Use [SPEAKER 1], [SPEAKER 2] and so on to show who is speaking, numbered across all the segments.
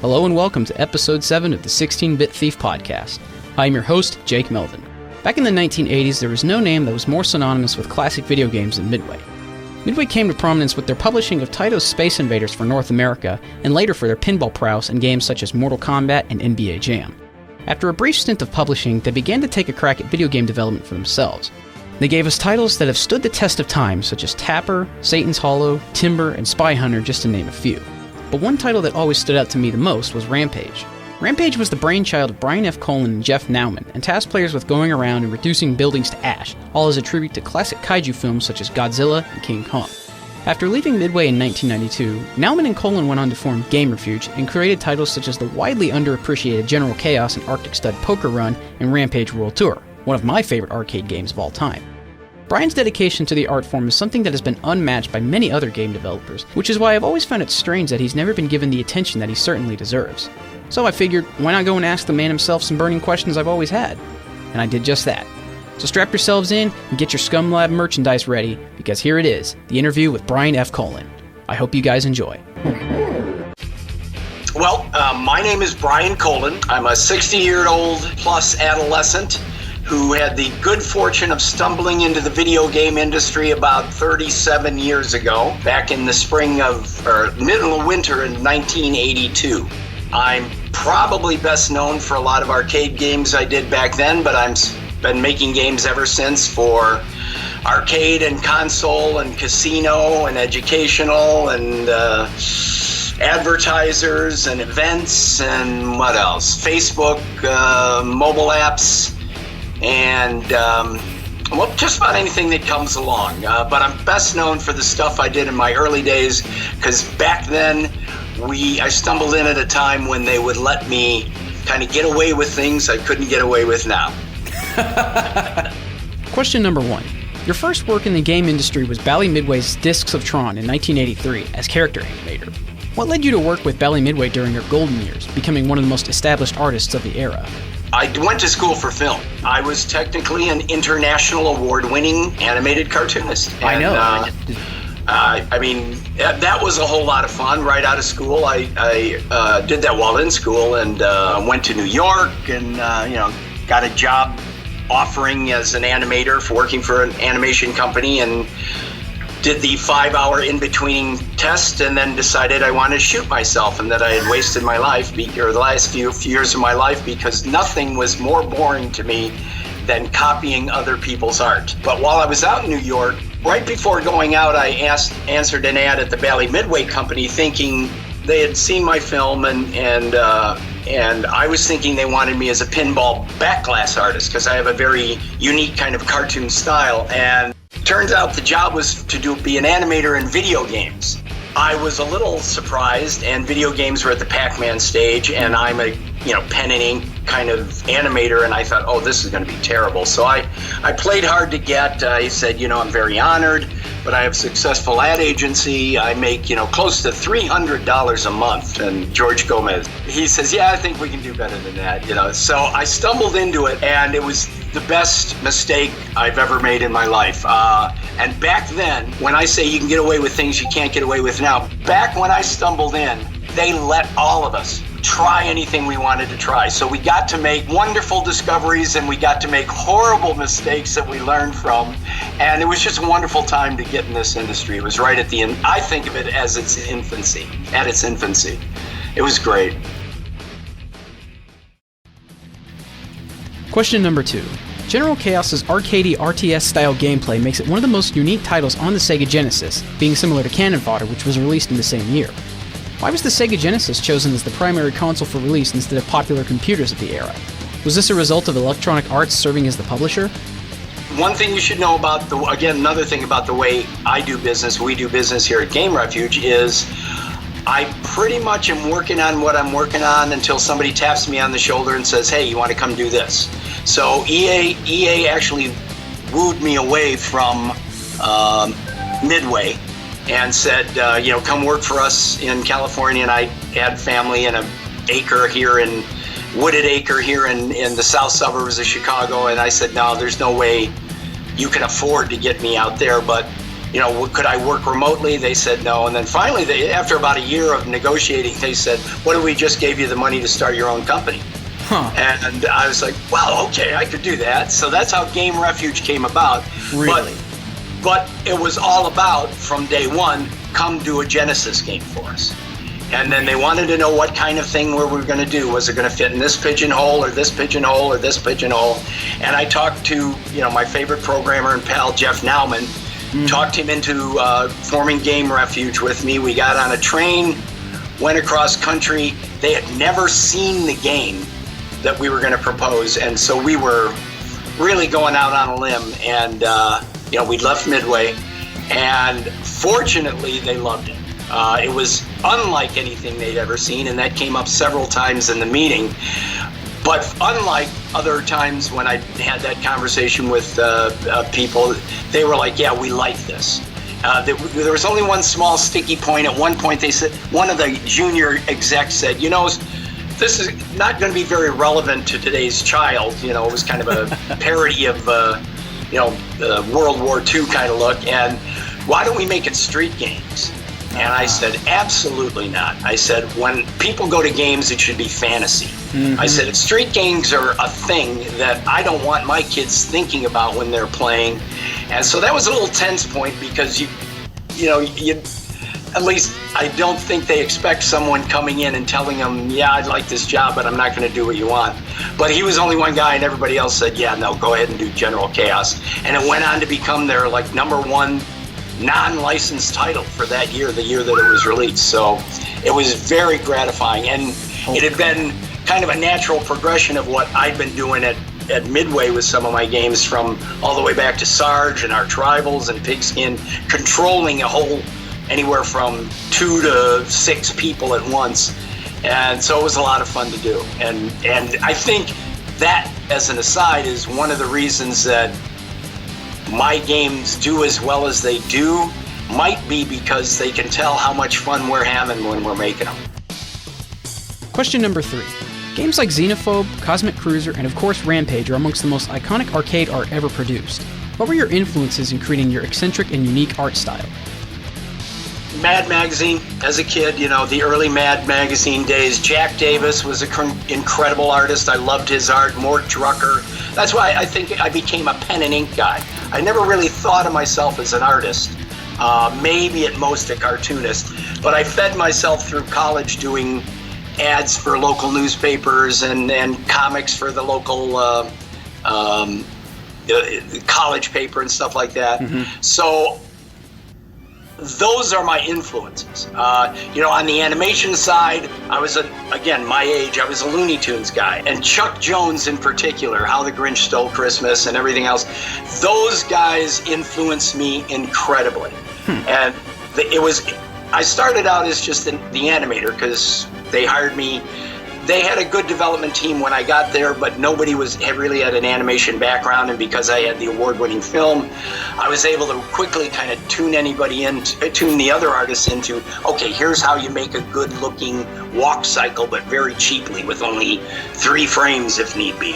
[SPEAKER 1] Hello and welcome to episode 7 of the 16-Bit Thief podcast. I am your host, Jake Melvin. Back in the 1980s, there was no name that was more synonymous with classic video games than Midway. Midway came to prominence with their publishing of Taito's Space Invaders for North America, and later for their pinball prowess in games such as Mortal Kombat and NBA Jam. After a brief stint of publishing, they began to take a crack at video game development for themselves. They gave us titles that have stood the test of time, such as Tapper, Satan's Hollow, Timber, and Spy Hunter, just to name a few. But one title that always stood out to me the most was Rampage. Rampage was the brainchild of Brian Colin and Jeff Nauman, and tasked players with going around and reducing buildings to ash, all as a tribute to classic kaiju films such as Godzilla and King Kong. After leaving Midway in 1992, Nauman and Colin went on to form Game Refuge and created titles such as the widely underappreciated General Chaos and Arctic Stud Poker Run and Rampage World Tour, one of my favorite arcade games of all time. Brian's dedication to the art form is something that has been unmatched by many other game developers, which is why I've always found it strange that he's never been given the attention that he certainly deserves. So I figured, why not go and ask the man himself some burning questions I've always had? And I did just that. So strap yourselves in and get your Scum Lab merchandise ready, because here it is, the interview with Brian F. Colin. I hope you guys enjoy.
[SPEAKER 2] Well, my name is Brian Colin. I'm a 60-year-old plus adolescent who had the good fortune of stumbling into the video game industry about 37 years ago, back in the spring of, or middle of winter in 1982. I'm probably best known for a lot of arcade games I did back then, but I've been making games ever since for arcade and console and casino and educational and advertisers and events and what else? Facebook, mobile apps, and just about anything that comes along. But I'm best known for the stuff I did in my early days, because back then I stumbled in at a time when they would let me kind of get away with things I couldn't get away with now.
[SPEAKER 1] Question number 1. Your first work in the game industry was Bally Midway's Discs of Tron in 1983 as character animator. What led you to work with Bally Midway during your golden years, becoming one of the most established artists of the era?
[SPEAKER 2] I went to school for film. I was technically an international award-winning animated cartoonist. And,
[SPEAKER 1] I know.
[SPEAKER 2] That was a whole lot of fun right out of school. I did that while in school, and went to New York and got a job offering as an animator for working for an animation company, and did the 5-hour in-between test, and then decided I wanted to shoot myself and that I had wasted my life, or the last few years of my life, because nothing was more boring to me than copying other people's art. But while I was out in New York, right before going out, I answered an ad at the Bally Midway company, thinking they had seen my film, and I was thinking they wanted me as a pinball backglass artist, because I have a very unique kind of cartoon style. And turns out the job was to be an animator in video games. I was a little surprised, and video games were at the Pac-Man stage, and I'm a pen and ink kind of animator, and I thought, oh, this is going to be terrible. So I played hard to get. I said, I'm very honored, but I have a successful ad agency. I make, close to $300 a month. And George Gomez, he says, yeah, I think we can do better than that, So I stumbled into it, and it was the best mistake I've ever made in my life. And back then, when I say you can get away with things you can't get away with now, back when I stumbled in, they let all of us try anything we wanted to try. So we got to make wonderful discoveries, and we got to make horrible mistakes that we learned from. And it was just a wonderful time to get in this industry. It was right at the end. I think of it as its infancy, at its infancy. It was great.
[SPEAKER 1] Question number 2. General Chaos's arcadey RTS-style gameplay makes it one of the most unique titles on the Sega Genesis, being similar to Cannon Fodder, which was released in the same year. Why was the Sega Genesis chosen as the primary console for release instead of popular computers of the era? Was this a result of Electronic Arts serving as the publisher?
[SPEAKER 2] One thing you should know about, another thing about the way we do business here at Game Refuge, is I pretty much am working on what I'm working on until somebody taps me on the shoulder and says, hey, you want to come do this? So EA actually wooed me away from Midway and said, come work for us in California. And I had family in wooded acre here in the south suburbs of Chicago. And I said, no, there's no way you can afford to get me out there. But could I work remotely? They said no. And then finally, after about a year of negotiating, they said, what if we just gave you the money to start your own company?
[SPEAKER 1] Huh.
[SPEAKER 2] And I was like, well, okay, I could do that. So that's how Game Refuge came about.
[SPEAKER 1] Really?
[SPEAKER 2] But it was all about, from day one, come do a Genesis game for us. And then they wanted to know what kind of thing we were going to do. Was it going to fit in this pigeonhole or this pigeonhole or this pigeonhole? And I talked to, my favorite programmer and pal, Jeff Nauman, talked him into forming Game Refuge with me. We got on a train, went across country. They had never seen the game that we were going to propose. And so we were really going out on a limb. And, we left Midway. And fortunately, they loved it. It was unlike anything they'd ever seen, and that came up several times in the meeting. But unlike other times when I had that conversation with people, they were like, yeah, we like this. There was only one small sticky point. At one point, they said, one of the junior execs said, this is not going to be very relevant to today's child. It was kind of a parody of, World War II kind of look. And why don't we make it street games? And I said, absolutely not. I said, when people go to games, it should be fantasy. Mm-hmm. I said, street games are a thing that I don't want my kids thinking about when they're playing. And so that was a little tense point because you at least I don't think they expect someone coming in and telling them, yeah, I'd like this job, but I'm not going to do what you want. But he was only one guy, and everybody else said, yeah, no, go ahead and do General Chaos. And it went on to become their number one non-licensed title for that year, the year that it was released. So it was very gratifying, and it had been kind of a natural progression of what I'd been doing at Midway with some of my games, from all the way back to Sarge and Arch Rivals and Pigskin, controlling a whole anywhere from 2 to 6 people at once. And so it was a lot of fun to do. And I think that, as an aside, is one of the reasons that my games do as well as they do, might be because they can tell how much fun we're having when we're making them.
[SPEAKER 1] Question number 3. Games like Xenophobe, Cosmic Krooz'r, and of course Rampage are amongst the most iconic arcade art ever produced. What were your influences in creating your eccentric and unique art style?
[SPEAKER 2] Mad Magazine, as a kid, the early Mad Magazine days. Jack Davis was an incredible artist. I loved his art. Mort Drucker. That's why I think I became a pen and ink guy. I never really thought of myself as an artist, maybe at most a cartoonist, but I fed myself through college doing ads for local newspapers and comics for the local college paper and stuff like that. Mm-hmm. So those are my influences. On the animation side, I was, my age, I was a Looney Tunes guy. And Chuck Jones in particular, How the Grinch Stole Christmas and everything else, those guys influenced me incredibly. And I started out as just the animator because they hired me. They had a good development team when I got there, but nobody really had an animation background, and because I had the award-winning film, I was able to quickly kind of tune the other artists into, okay, here's how you make a good-looking walk cycle, but very cheaply with only 3 frames if need be,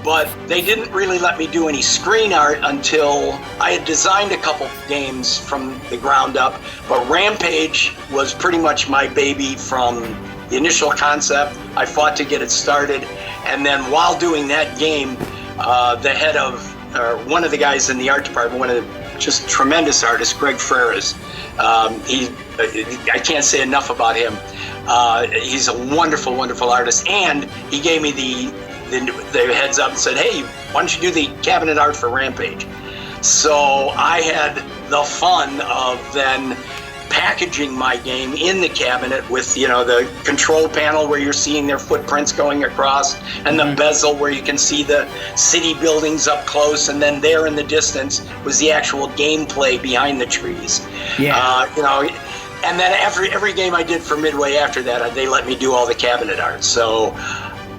[SPEAKER 2] But they didn't really let me do any screen art until I had designed a couple games from the ground up, but Rampage was pretty much my baby from the initial concept. I fought to get it started, and then while doing that game, the head of, or one of the guys in the art department, one of the just tremendous artists, Greg Freres, I can't say enough about him. He's a wonderful, wonderful artist, and he gave me the heads up and said, hey, why don't you do the cabinet art for Rampage? So I had the fun of then packaging my game in the cabinet with, the control panel where you're seeing their footprints going across, and the bezel where you can see the city buildings up close, and then there in the distance was the actual gameplay behind the trees. Yeah. And then every game I did for Midway after that, they let me do all the cabinet art. So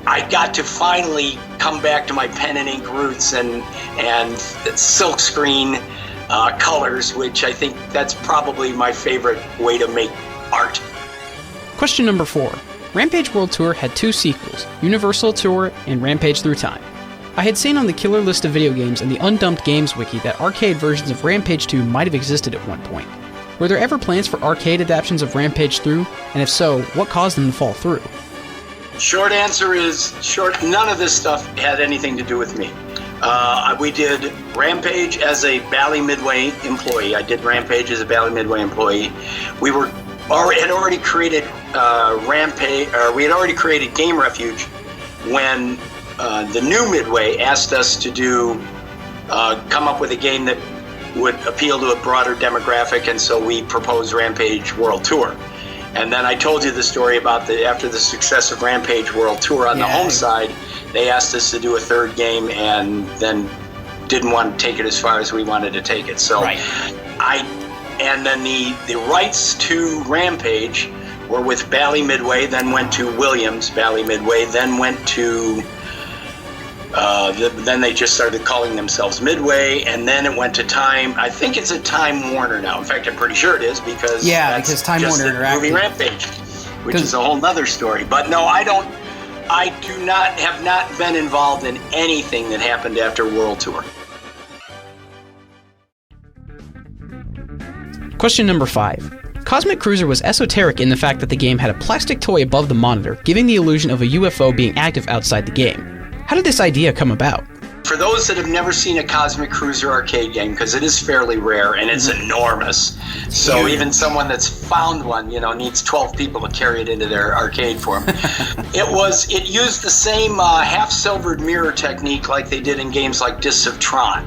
[SPEAKER 2] I got to finally come back to my pen and ink roots and silk screen colors, which I think that's probably my favorite way to make art.
[SPEAKER 1] Question number 4. Rampage World Tour had 2 sequels, Universal Tour and Rampage Through Time. I had seen on the Killer List of Video Games and the Undumped Games wiki that arcade versions of Rampage 2 might have existed at one point. Were there ever plans for arcade adaptations of Rampage through, and if so, what caused them to fall through?
[SPEAKER 2] Short answer is none of this stuff had anything to do with me. We did Rampage as a Bally Midway employee. I did Rampage as a Bally Midway employee. We had already created we had already created Game Refuge when the new Midway asked us to come up with a game that would appeal to a broader demographic, and so we proposed Rampage World Tour. And then I told you the story about after the success of Rampage World Tour on the home side, they asked us to do a third game and then didn't want to take it as far as we wanted to take it. So and then the rights to Rampage were with Bally Midway, then went to Williams Bally Midway, then went to then they just started calling themselves Midway, and then it went to Time. I think it's a Time Warner now. In fact, I'm pretty sure it is because
[SPEAKER 1] because Time Warner Interactive
[SPEAKER 2] movie Rampage, which is a whole nother story. But no, I have not been involved in anything that happened after World Tour.
[SPEAKER 1] Question number 5. Cosmic Krooz'r was esoteric in the fact that the game had a plastic toy above the monitor, giving the illusion of a UFO being active outside the game. How did this idea come about?
[SPEAKER 2] For those that have never seen a Cosmic Krooz'r arcade game, because it is fairly rare and it's enormous, so even someone that's found one, needs 12 people to carry it into their arcade for them. It used the same half-silvered mirror technique like they did in games like Discs of Tron.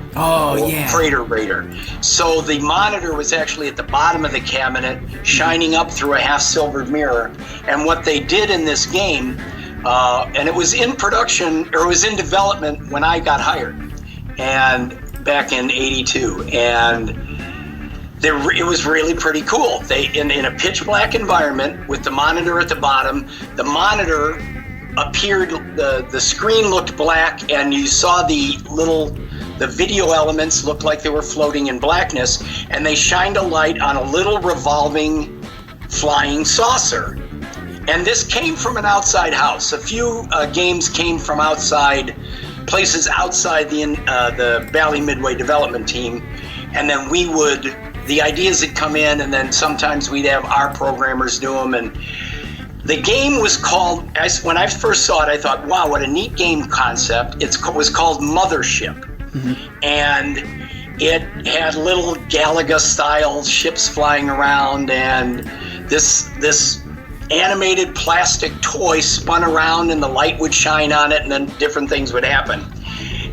[SPEAKER 2] Freighter Raider. So the monitor was actually at the bottom of the cabinet, shining up through a half-silvered mirror. And what they did in this game, and it was in production, or it was in development when I got hired, and back in '82, and it was really pretty cool. They in a pitch black environment with the monitor at the bottom. The monitor appeared, the screen looked black, and you saw the video elements looked like they were floating in blackness, and they shined a light on a little revolving flying saucer. And this came from an outside house. A few games came from places outside the Bally Midway development team, and then the ideas would come in, and then sometimes we'd have our programmers do them. And the game was called, when I first saw it, I thought, wow, what a neat game concept. It was called Mothership, and it had little Galaga-style ships flying around, and this animated plastic toy spun around and the light would shine on it, and then different things would happen.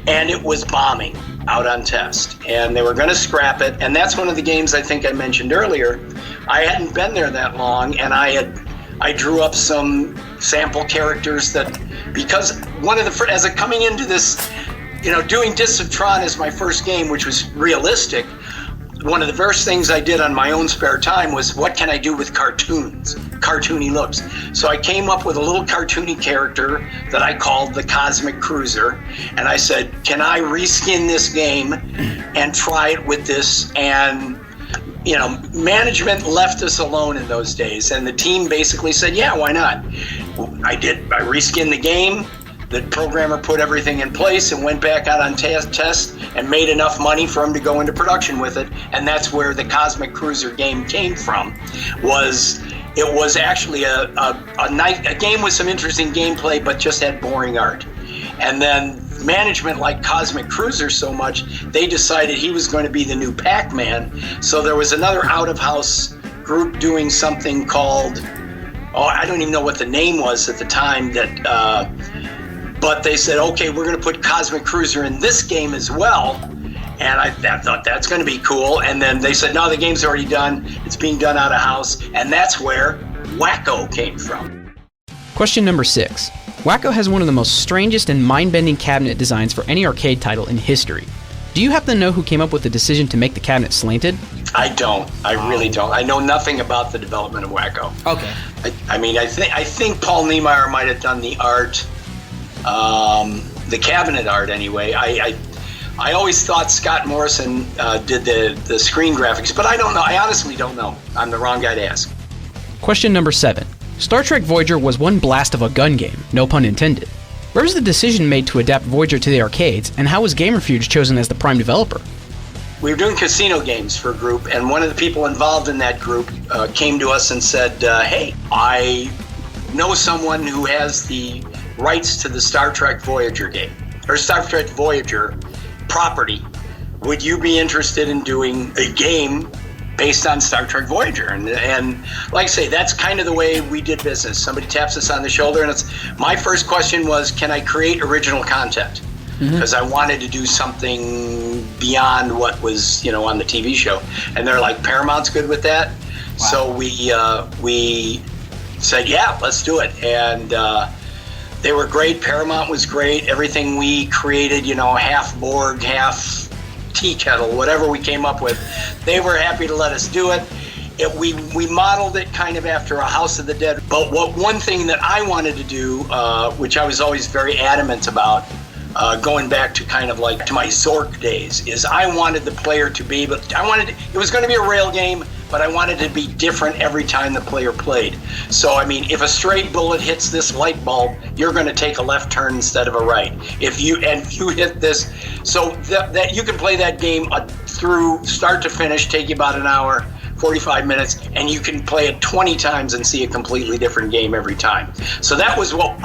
[SPEAKER 2] And it was bombing out on test, and they were going to scrap it. And that's one of the games I think I mentioned earlier. I hadn't been there that long, and I drew up some sample characters because coming into this, doing Discs of Tron as my first game, which was realistic, one of the first things I did on my own spare time was, what can I do with cartoony looks? So I came up with a little cartoony character that I called the Cosmic Krooz'r, and I said, can I reskin this game and try it with this? And management left us alone in those days, and the team basically said, yeah, why not? I reskinned the game. The programmer put everything in place and went back out on test and made enough money for him to go into production with it. And that's where the Cosmic Krooz'r game came from. It was actually a game with some interesting gameplay, but just had boring art. And then management liked Cosmic Krooz'r so much, they decided he was going to be the new Pac-Man. So there was another out-of-house group doing something called, I don't even know what the name was at the time, but they said, okay, we're going to put Cosmic Krooz'r in this game as well. And I thought that's going to be cool. And then they said, no, the game's already done. It's being done out of house. And that's where Wacko came from.
[SPEAKER 1] Question number 6. Wacko has one of the most strangest and mind-bending cabinet designs for any arcade title in history. Do you happen to know who came up with the decision to make the cabinet slanted?
[SPEAKER 2] I don't. I really don't. I know nothing about the development of Wacko.
[SPEAKER 1] Okay.
[SPEAKER 2] I think Paul Niemeyer might have done the art. The cabinet art anyway. I always thought Scott Morrison did the screen graphics, but I don't know. I honestly don't know. I'm the wrong guy to ask.
[SPEAKER 1] Question number 7. Star Trek Voyager was one blast of a gun game, no pun intended. Where was the decision made to adapt Voyager to the arcades, and how was Game Refuge chosen as the prime developer?
[SPEAKER 2] We were doing casino games for a group, and one of the people involved in that group came to us and said, hey, I know someone who has the rights to the Star Trek Voyager game, or Star Trek Voyager property. Would you be interested in doing a game based on Star Trek Voyager? And like I say, that's kind of the way we did business. Somebody taps us on the shoulder, and my first question was, can I create original content? Because I wanted to do something beyond what was, on the TV show. And they're like, Paramount's good with that. Wow. So we said, yeah, let's do it. And they were great. Paramount was great. Everything we created, half Borg, half tea kettle, whatever we came up with, they were happy to let us do it. We modeled it kind of after a House of the Dead. But one thing that I wanted to do, which I was always very adamant about, going back to kind of like to my Zork days, is I wanted the player to be able, it was going to be a rail game, but I wanted it to be different every time the player played. So, I mean, if a stray bullet hits this light bulb, you're going to take a left turn instead of a right. If you hit this, so that you can play that game through start to finish, take you about an hour, 45 minutes, and you can play it 20 times and see a completely different game every time. So that was what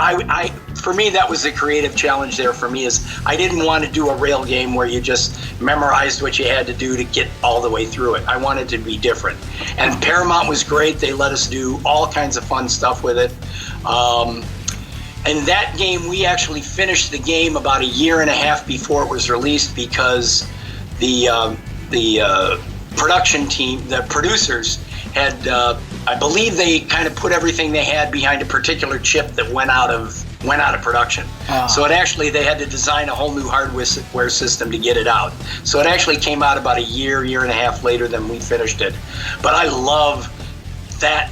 [SPEAKER 2] for me, that was the creative challenge there for me, is I didn't want to do a rail game where you just memorized what you had to do to get all the way through it. I wanted to be different. And Paramount was great. They let us do all kinds of fun stuff with it. And that game, we actually finished the game about a year and a half before it was released, because the production team, the producers, had, I believe they kind of put everything they had behind a particular chip that went out of production. So they had to design a whole new hardware system to get it out. So it actually came out about a year and a half later than we finished it. But I love that.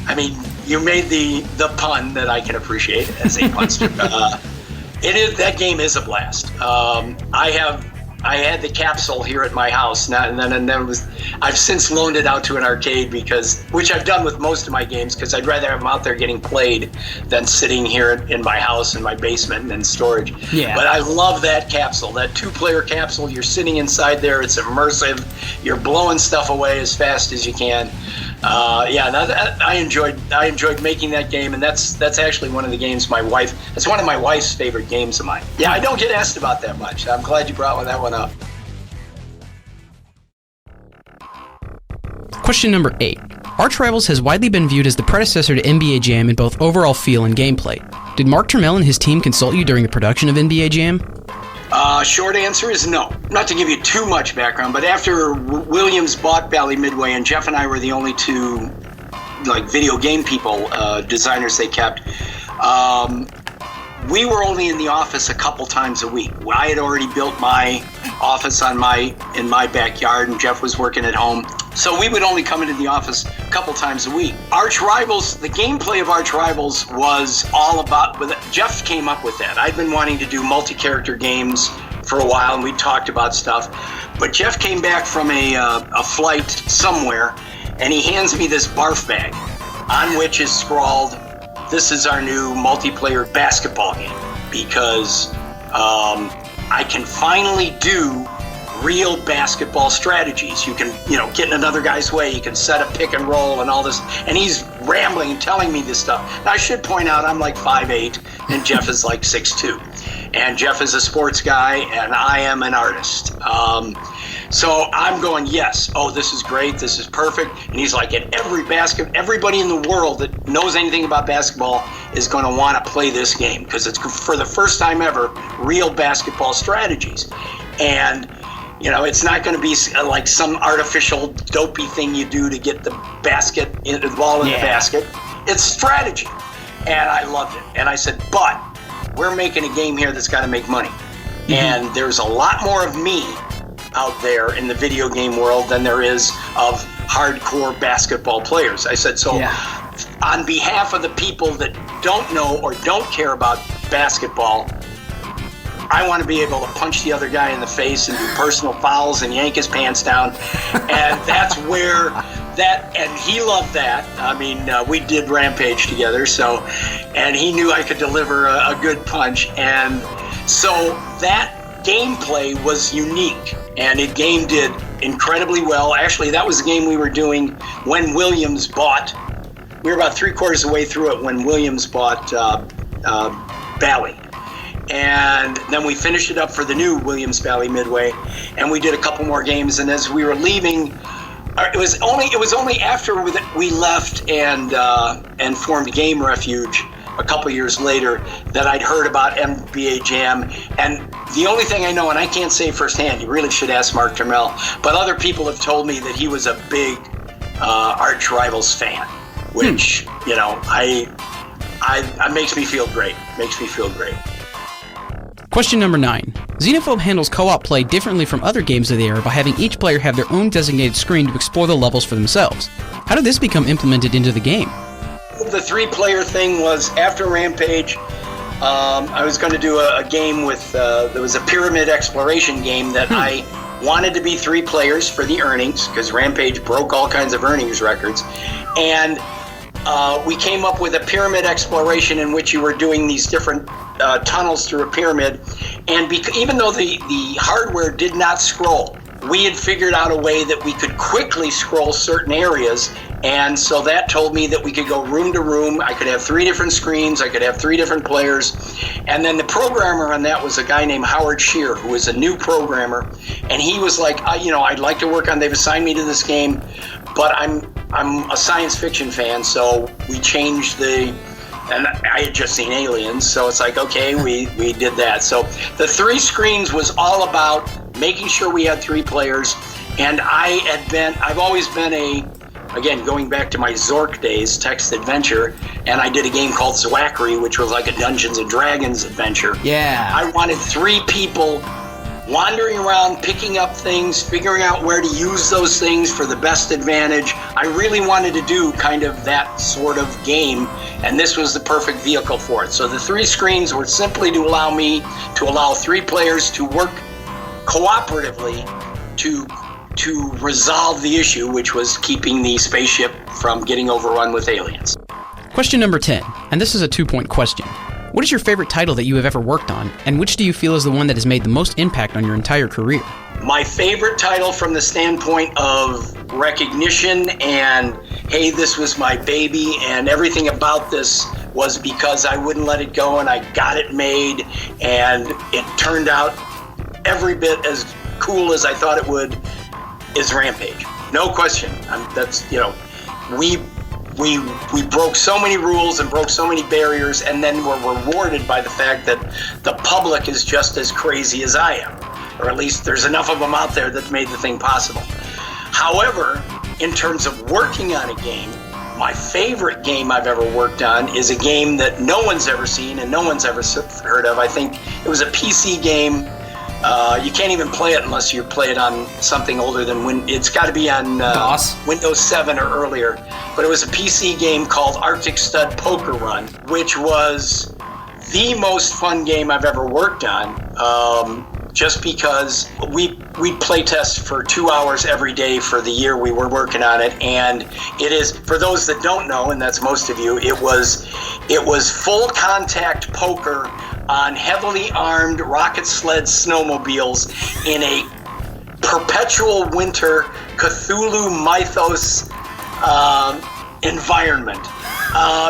[SPEAKER 2] I mean, you made the pun that I can appreciate as a punster. That game is a blast. I had the capsule here at my house, I've since loaned it out to an arcade, which I've done with most of my games, because I'd rather have them out there getting played than sitting here in my house in my basement and in storage. Yeah. But I love that capsule, that 2-player capsule. You're sitting inside there. It's immersive. You're blowing stuff away as fast as you can. I enjoyed making that game, and that's actually one of the games it's one of my wife's favorite games of mine. Yeah, I don't get asked about that much. I'm glad you brought that one up.
[SPEAKER 1] Question number 8. Arch Rivals has widely been viewed as the predecessor to NBA Jam in both overall feel and gameplay. Did Mark Turmel and his team consult you during the production of NBA Jam?
[SPEAKER 2] Short answer is no. Not to give you too much background, but after Williams bought Bally Midway, and Jeff and I were the only two video game people, designers they kept, we were only in the office a couple times a week. I had already built my office in my backyard, and Jeff was working at home. So we would only come into the office a couple times a week. Arch Rivals, the gameplay of Arch Rivals was all about, Jeff came up with that. I'd been wanting to do multi-character games for a while, and we talked about stuff. But Jeff came back from a flight somewhere, and he hands me this barf bag on which is scrawled, "This is our new multiplayer basketball game," because I can finally do real basketball strategies. You can, get in another guy's way. You can set a pick and roll and all this. And he's rambling and telling me this stuff. Now, I should point out I'm like 5'8", and Jeff is like 6'2". And Jeff is a sports guy, and I am an artist. So I'm going, yes, this is great, this is perfect. And he's like, everybody in the world that knows anything about basketball is going to want to play this game, because it's, for the first time ever, real basketball strategies. And it's not going to be like some artificial dopey thing you do to get the ball in the basket. It's strategy. And I loved it. And I said, but we're making a game here that's got to make money. Mm-hmm. And there's a lot more of me out there in the video game world than there is of hardcore basketball players. I said, on behalf of the people that don't know or don't care about basketball, I want to be able to punch the other guy in the face and do personal fouls and yank his pants down. And that's where and he loved that. I mean, we did Rampage together, and he knew I could deliver a good punch. And so that gameplay was unique, and game did incredibly well. Actually, that was the game we were doing when Williams bought. We were about 3/4 of the way through it when Williams bought Bally. And then we finished it up for the new Williams Bally Midway, and we did a couple more games. And as we were leaving, it was only after we left and formed Game Refuge a couple years later that I'd heard about NBA Jam. And the only thing I know, and I can't say firsthand, you really should ask Mark Termel, but other people have told me that he was a big Arch Rivals fan, which I makes me feel great.
[SPEAKER 1] Question number 9. Xenophobe handles co-op play differently from other games of the era by having each player have their own designated screen to explore the levels for themselves. How did this become implemented into the game?
[SPEAKER 2] The 3-player thing was after Rampage. I was going to do a game with, there was a pyramid exploration game that I wanted to be 3 players for the earnings, because Rampage broke all kinds of earnings records. And we came up with a pyramid exploration in which you were doing these different tunnels through a pyramid. And even though the hardware did not scroll, we had figured out a way that we could quickly scroll certain areas. And so that told me that we could go room to room. I could have 3 different screens. I could have 3 different players. And then the programmer on that was a guy named Howard Shear, who was a new programmer. And he was like, I'd like to work on, they've assigned me to this game, but I'm a science fiction fan. So we changed and I had just seen Aliens. So it's like, okay, we did that. So the 3 screens was all about making sure we had 3 players. And I've always been again, going back to my Zork days, text adventure, and I did a game called Zwackery, which was like a Dungeons and Dragons adventure.
[SPEAKER 1] Yeah.
[SPEAKER 2] I wanted 3 people wandering around, picking up things, figuring out where to use those things for the best advantage. I really wanted to do kind of that sort of game, and this was the perfect vehicle for it. So the 3 screens were simply to allow 3 players to work cooperatively to resolve the issue, which was keeping the spaceship from getting overrun with aliens.
[SPEAKER 1] Question number 10, and this is a 2-point question. What is your favorite title that you have ever worked on, and which do you feel is the one that has made the most impact on your entire career?
[SPEAKER 2] My favorite title from the standpoint of recognition and, hey, this was my baby, and everything about this was because I wouldn't let it go, and I got it made, and it turned out every bit as cool as I thought it would, is Rampage. No question. We broke so many rules and broke so many barriers, and then were rewarded by the fact that the public is just as crazy as I am. Or at least there's enough of them out there that made the thing possible. However, in terms of working on a game, my favorite game I've ever worked on is a game that no one's ever seen and no one's ever heard of. I think it was a PC game. You can't even play it unless you play it on something older than it's got to be on Windows 7 or earlier. But it was a PC game called Arctic Stud Poker Run, which was the most fun game I've ever worked on. Just because we'd play test for 2 hours every day for the year we were working on it, and it is, for those that don't know, and that's most of you, it was full contact poker on heavily armed rocket sled snowmobiles in a perpetual winter Cthulhu mythos environment.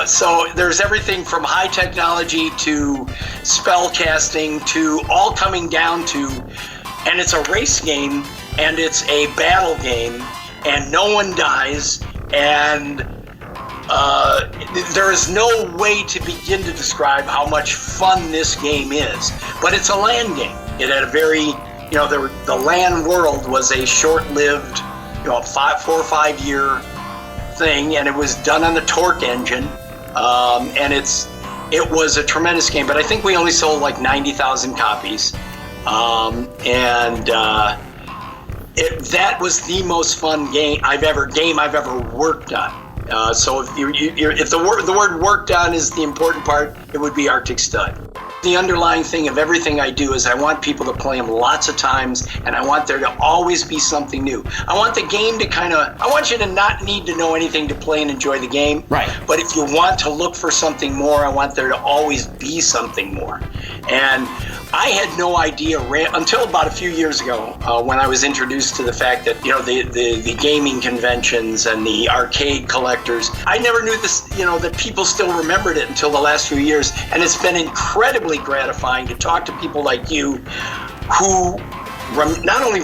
[SPEAKER 2] So there's everything from high technology to spell casting to all coming down to, and it's a race game and it's a battle game and no one dies, and there is no way to begin to describe how much fun this game is. But it's a LAN game. It had a very, the LAN world was a short-lived, 4 or 5 year thing, and it was done on the Torque engine, and it was a tremendous game. But I think we only sold like 90,000 copies, that was the most fun game I've ever worked on. So if the word worked on is the important part, it would be Arctic Stud. The underlying thing of everything I do is I want people to play them lots of times, and I want there to always be something new. I want the game to I want you to not need to know anything to play and enjoy the game.
[SPEAKER 1] Right.
[SPEAKER 2] But if you want to look for something more, I want there to always be something more. And I had no idea until about a few years ago when I was introduced to the fact that, the gaming conventions and the arcade collectors, I never knew this, that people still remembered it until the last few years. And it's been incredibly gratifying to talk to people like you who not only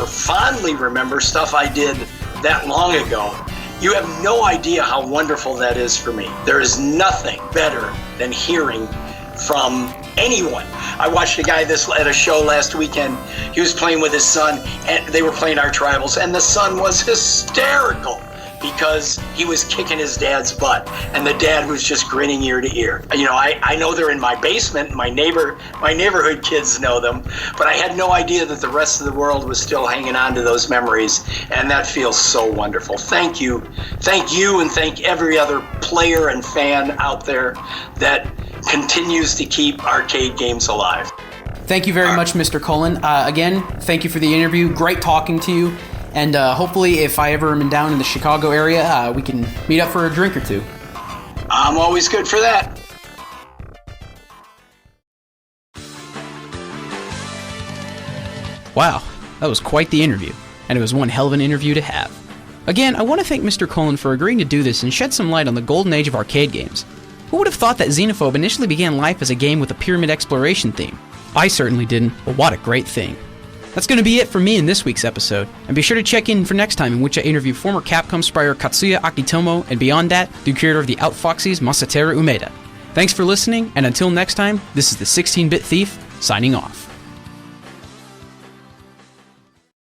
[SPEAKER 2] fondly remember stuff I did that long ago. You have no idea how wonderful that is for me. There is nothing better than hearing from anyone. I watched a guy at a show last weekend. He was playing with his son, and they were playing our tribals, and the son was hysterical because he was kicking his dad's butt, and the dad was just grinning ear to ear. I know they're in my basement. My neighborhood kids know them, but I had no idea that the rest of the world was still hanging on to those memories, and that feels so wonderful. Thank you, and thank every other player and fan out there that continues to keep arcade games alive.
[SPEAKER 1] Thank you very much, Mr. Colin. Again, thank you for the interview. Great talking to you. And hopefully, if I ever am down in the Chicago area, we can meet up for a drink or two.
[SPEAKER 2] I'm always good for that.
[SPEAKER 1] Wow, that was quite the interview. And it was one hell of an interview to have. Again, I want to thank Mr. Colin for agreeing to do this and shed some light on the golden age of arcade games. Who would have thought that Xenophobe initially began life as a game with a pyramid exploration theme? I certainly didn't, but what a great thing. That's going to be it for me in this week's episode, and be sure to check in for next time in which I interview former Capcom spryer Katsuya Akitomo, and beyond that, the creator of the Outfoxies, Masateru Umeda. Thanks for listening, and until next time, this is the 16-Bit Thief, signing off.